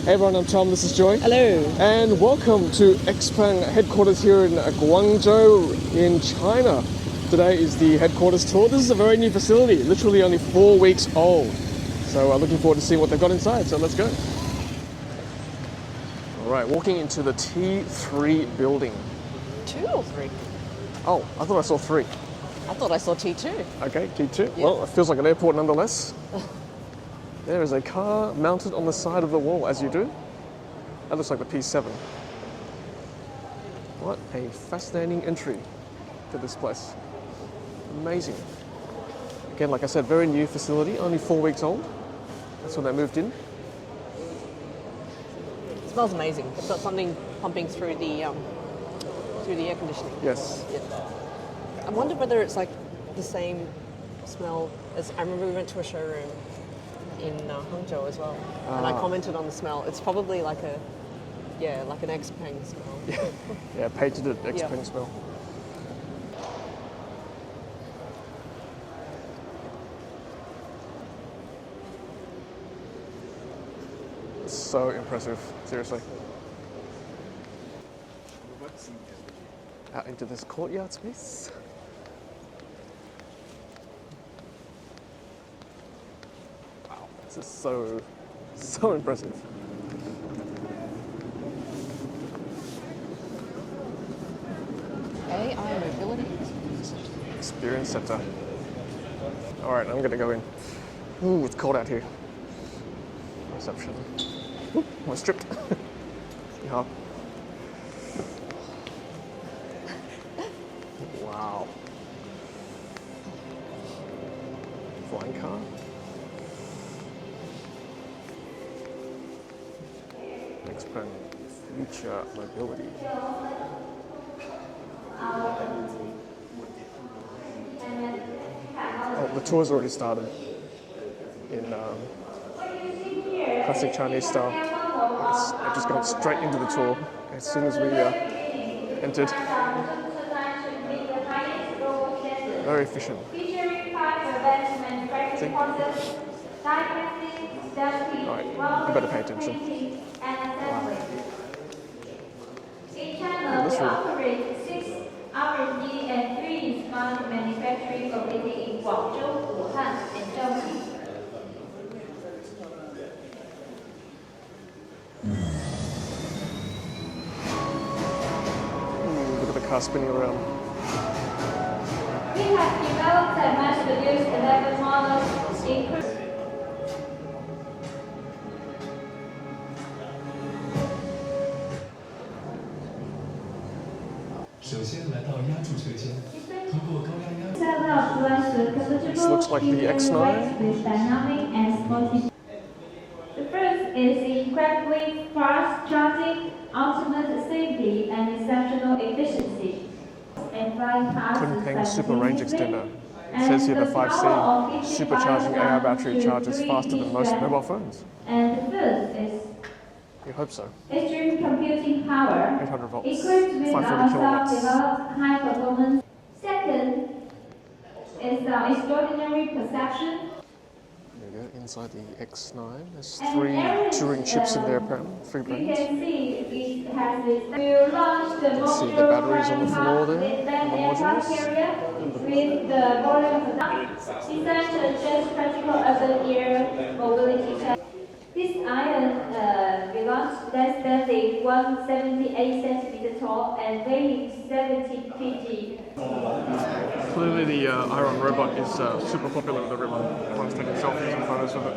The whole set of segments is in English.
Hey everyone, I'm Tom, this is Joy. Hello. And welcome to Xpeng headquarters here in Guangzhou in China. Today is the headquarters tour. This is a very new facility, literally only 4 weeks old. So looking forward to seeing what they've got inside, so let's go. Alright, walking into the T3 building. 2 or 3? Oh, I thought I saw 3. I thought I saw T2. Okay, T2. Yeah. Well, it feels like an airport nonetheless. There is a car mounted on the side of the wall, as you do. That looks like the P7. What a fascinating entry to this place. Amazing. Again, like I said, very new facility, only 4 weeks old. That's when they moved in. It smells amazing. It's got something pumping through the air conditioning. Yes. Yeah. I wonder whether it's like the same smell as I remember we went to a showroom in Hangzhou as well, and I commented on the smell. It's probably like an Xpeng smell. Yeah, patented Xpeng smell. So impressive, seriously. Out into this courtyard space. Wow, this is so impressive. AI mobility. Experience center. All right, I'm gonna go in. Ooh, it's cold out here. Reception. Ooh, I'm stripped. Yeah. Wow. Flying car. Xpeng Future Mobility. Oh, the tour's already started in classic Chinese style. I've just gone straight into the tour as soon as we entered. Very efficient. See? Alright, you better pay attention. Wow. This room. R&D and 3 smart manufacturing located in Guangzhou, Wuhan, and Germany. Look at the car spinning around. We have developed and mass-produced 11 models, including 首先来到压铸车间，通过高压压。 This looks like the X9. with dynamic and sporty. The first is incredibly fast charging, ultimate safety, and exceptional efficiency. And flying past Kunpeng Super Range Extender. It says here the 5C supercharging AI battery charges faster than most mobile phones. And the third is You hope so. extreme computing power, 800 volts, equipped with 540 our kilowatts. self-developed high performance. Second is our extraordinary perception. There you go, inside the X9. There's 3 Turing chips in there, apparently, 3 You brains. can see it has this. We launched the See the batteries on the floor there, and the modules. with the volume designed to address practical urban air mobility. This iron belongs less than the 178 centimeter tall and weighing 70 kg. Clearly the Iron robot is super popular with everyone. Everyone's taking selfies and photos of it.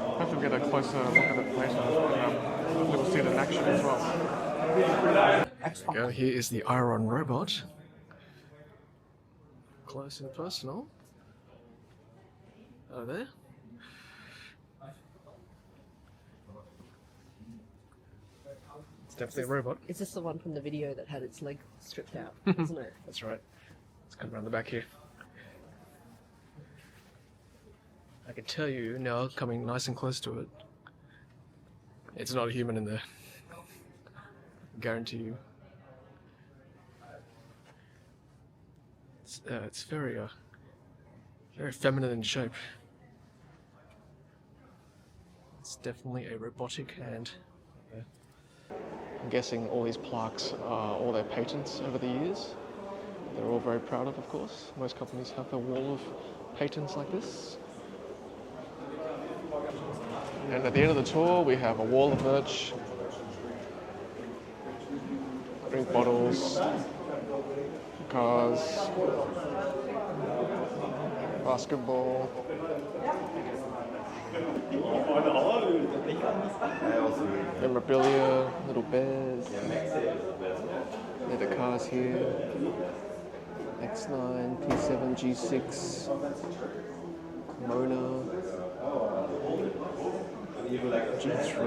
Hopefully we'll get a closer look at it later. Hopefully we'll see it in action as well. There we go. Here is the Iron robot. Close and personal. Oh, there. It's definitely a robot. Is this the one from the video that had its leg stripped out, isn't it? That's right. Let's come around the back here. I can tell you now, coming nice and close to it, it's not a human in there. Guarantee you. It's very very feminine in shape. It's definitely a robotic hand. I'm guessing all these plaques are all their patents over the years. They're all very proud of course. Most companies have a wall of patents like this. And at the end of the tour, we have a wall of merch, drink bottles, cars, basketball, memorabilia, little bears, the cars here, X9, P7, G6, Mona, G3.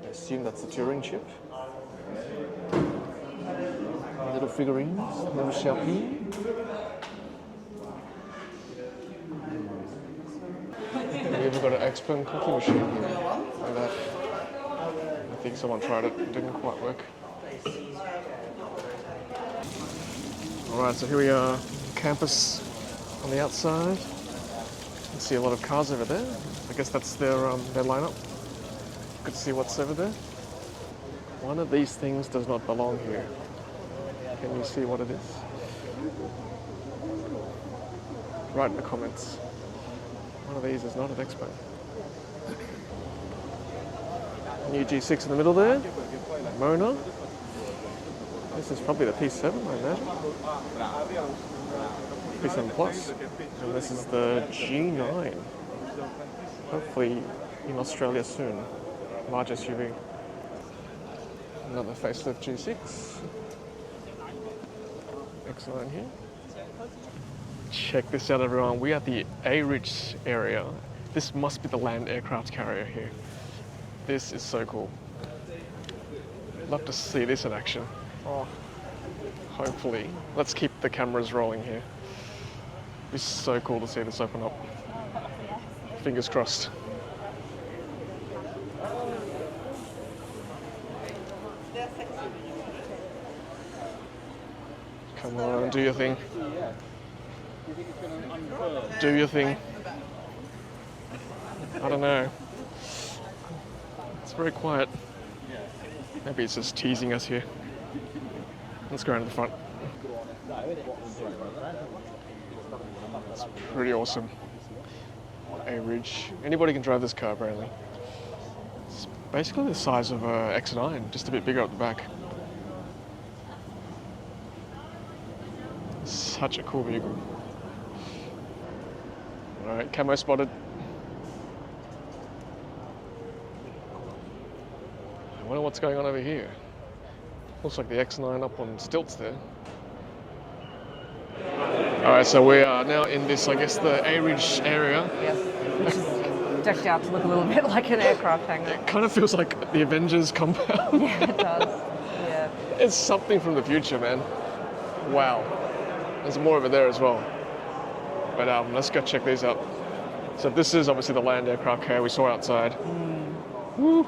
I assume that's the Turing chip. Little figurines, little Xiaopi. We even got an Xpeng coffee machine here. Look at that. I think someone tried it, it didn't quite work. Alright, so here we are, campus on the outside. You can see a lot of cars over there. I guess that's their lineup. You can see what's over there. One of these things does not belong here. Can you see what it is? Write in the comments. One of these is not an Xpeng. New G6 in the middle there. Mona. This is probably the P7, I imagine. P7 Plus. And this is the G9. Hopefully in Australia soon. Large SUV. Another facelift G6. X9 here. Check this out, everyone. We're at the Aridge area. This must be the land aircraft carrier here. This is so cool. Love to see this in action. Oh, hopefully. Let's keep the cameras rolling here. It's so cool to see this open up. Fingers crossed. Come on, do your thing. Do your thing. I don't know. It's very quiet. Maybe it's just teasing us here. Let's go around to the front. It's pretty awesome. Aridge. Anybody can drive this car apparently. It's basically the size of a X9, just a bit bigger at the back. Such a cool vehicle. Alright, camo spotted. I wonder what's going on over here. Looks like the X9 up on stilts there. Alright, so we are now in this, I guess, the Aridge area. Yes, which is decked out to look a little bit like an aircraft hangar. It kind of feels like the Avengers compound. Yeah, it does. Yeah. It's something from the future, man. Wow. There's more over there as well. But let's go check these out. So this is obviously the land aircraft carrier we saw outside. Woo.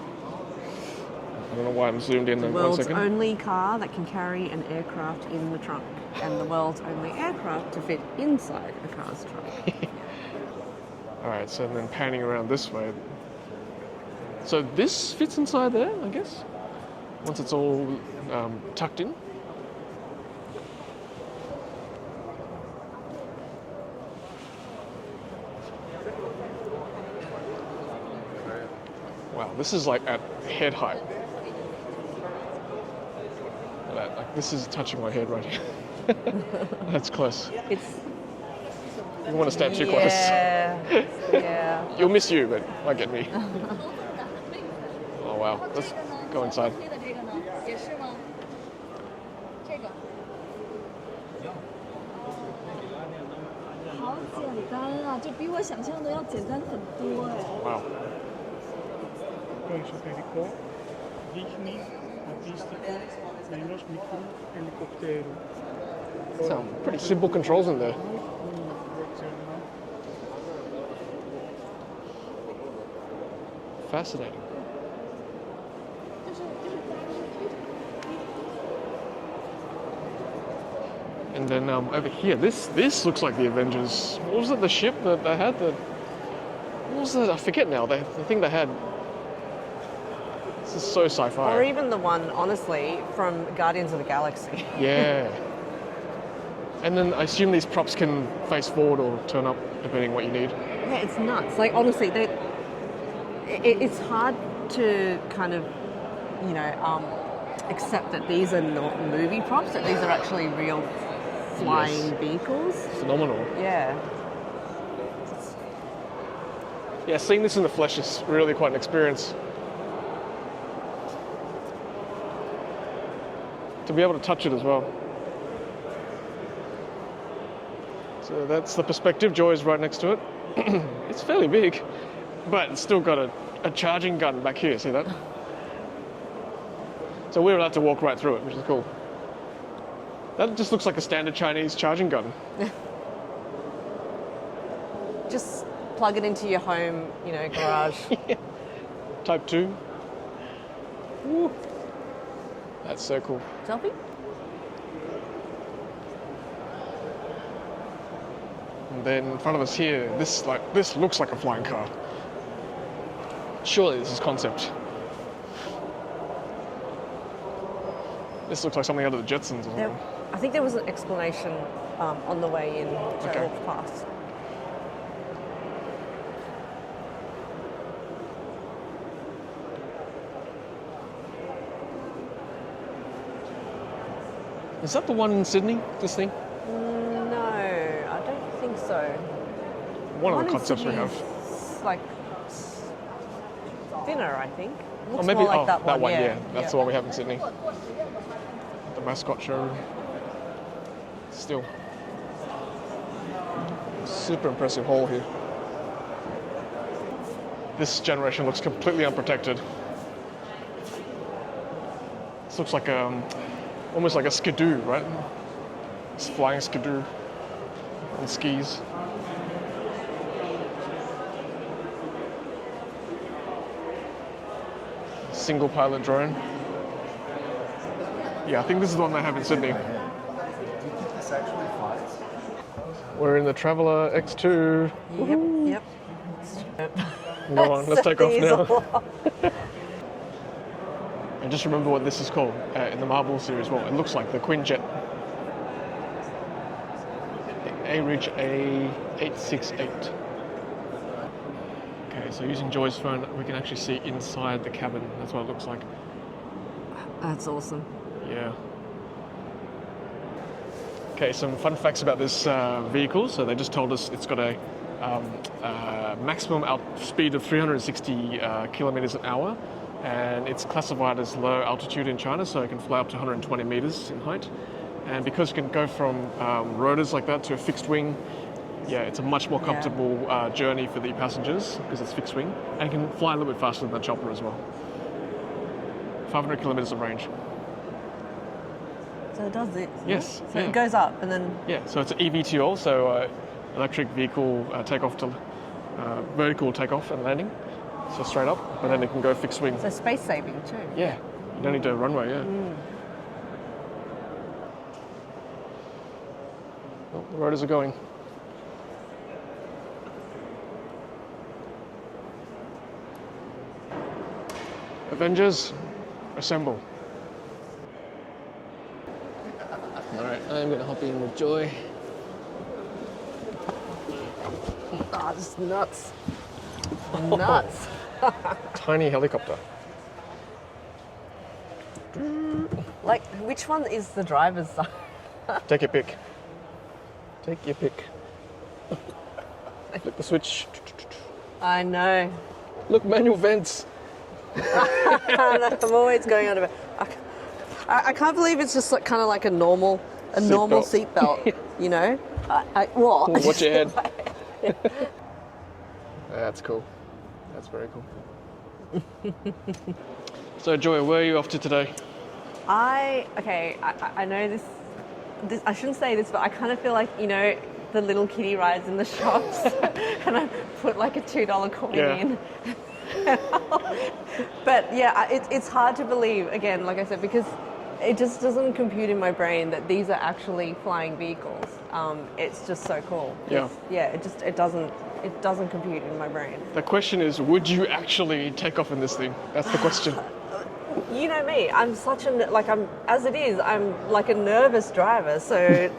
I don't know why I'm zoomed in. The 1 world's second. only car that can carry an aircraft in the trunk, and the world's only aircraft to fit inside a car's trunk. All right, so then panning around this way. So this fits inside there, I guess, once it's all tucked in. Wow, this is like at head height. Look at that, like this is touching my head right here. That's close. It's You don't want to stand too close. yeah. You'll miss you, but might get me. Oh wow, let's go inside. Wow. esotérico, digni, artistico, menos micro, helicóptero. Some pretty simple controls in there. Fascinating. And then over here, this looks like the Avengers. What was it? The ship that they had? What was it? I forget now. The thing they had. This is so sci-fi. Or even the one, honestly, from Guardians of the Galaxy. Yeah. And then I assume these props can face forward or turn up depending on what you need. Yeah, it's nuts. Like, honestly, it's hard to kind of, accept that these are not movie props, that these are actually real flying vehicles. Phenomenal. Yeah. Yeah, seeing this in the flesh is really quite an experience. To be able to touch it as well. So that's the perspective. Joy's right next to it. It's fairly big, but it's still got a charging gun back here, see that? So we're allowed to walk right through it, which is cool. That just looks like a standard Chinese charging gun. Just plug it into your home, garage. Yeah. Type 2. Woo. That's so cool. Selfie? And then in front of us here, this looks like a flying car. Surely this is concept. This looks like something out of the Jetsons or something. I think there was an explanation on the way in, which I walked past. Is that the one in Sydney, this thing? No, I don't think so. One of in the concepts we Sydney have. is like thinner, I think. Or Looks maybe more like that one. yeah. That's the one we have in Sydney. The mascot showroom. Still. Super impressive hall here. This generation looks completely unprotected. This looks like almost like a skidoo, right? It's flying skidoo on skis. Single pilot drone. Yeah, I think this is the one they have in Sydney. This actually flies. We're in the Traveller X2. Yep. Go on, let's take off now. And just remember what this is called in the Marvel series. Well, it looks like the Quinjet. Aridge A868. Okay, so using Joy's phone, we can actually see inside the cabin. That's what it looks like. That's awesome. Yeah. Okay, some fun facts about this vehicle. So they just told us it's got a maximum speed of 360 kilometers an hour, and it's classified as low altitude in China, so it can fly up to 120 meters in height. And because it can go from rotors like that to a fixed wing, yeah, it's a much more comfortable journey for the passengers because it's fixed wing, and it can fly a little bit faster than the chopper as well. 500 kilometers of range. So it does it. Yes. So it goes up and then. Yeah, so it's an eVTOL, so electric vehicle takeoff to vertical takeoff and landing, so straight up, but then it can go fixed wing. So space saving too. Yeah, you don't need a runway. Yeah. Oh, the rotors are going. Avengers, assemble. Alright, I'm gonna hop in with Joy. Ah, this is nuts. Nuts. Tiny helicopter. Like, which one is the driver's side? Take your pick. Take your pick. Flip the switch. I know. Look, manual vents. I'm always going on about. I can't believe it's just like kind of like a normal seatbelt. You know. What? Ooh, watch your head. That's cool. That's very cool. So, Joy, where are you off to today? I know this. I shouldn't say this, but I kind of feel like, you know, the little kiddie rides in the shops, and I put like a $2 coin in. But yeah, it's hard to believe, again, like I said, because it just doesn't compute in my brain that these are actually flying vehicles. It's just so cool. Yeah. Yeah, it doesn't compute in my brain. The question is, would you actually take off in this thing? That's the question. You know me, I'm such as it is, I'm like a nervous driver, so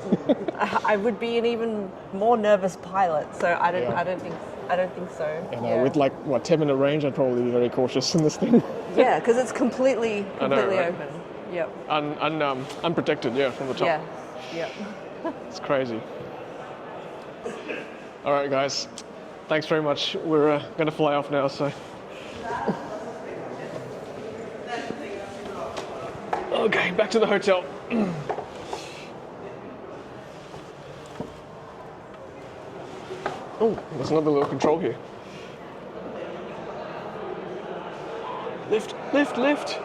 I would be an even more nervous pilot. So I don't think so. And with like 10-minute range, I'd probably be very cautious in this thing. Yeah, because it's completely right? open. Yep. Unprotected, yeah, from the top. Yeah. Yep. It's crazy. All right, guys. Thanks very much. We're going to fly off now, so. Okay, back to the hotel. Oh, there's another little control here. Lift, lift, lift.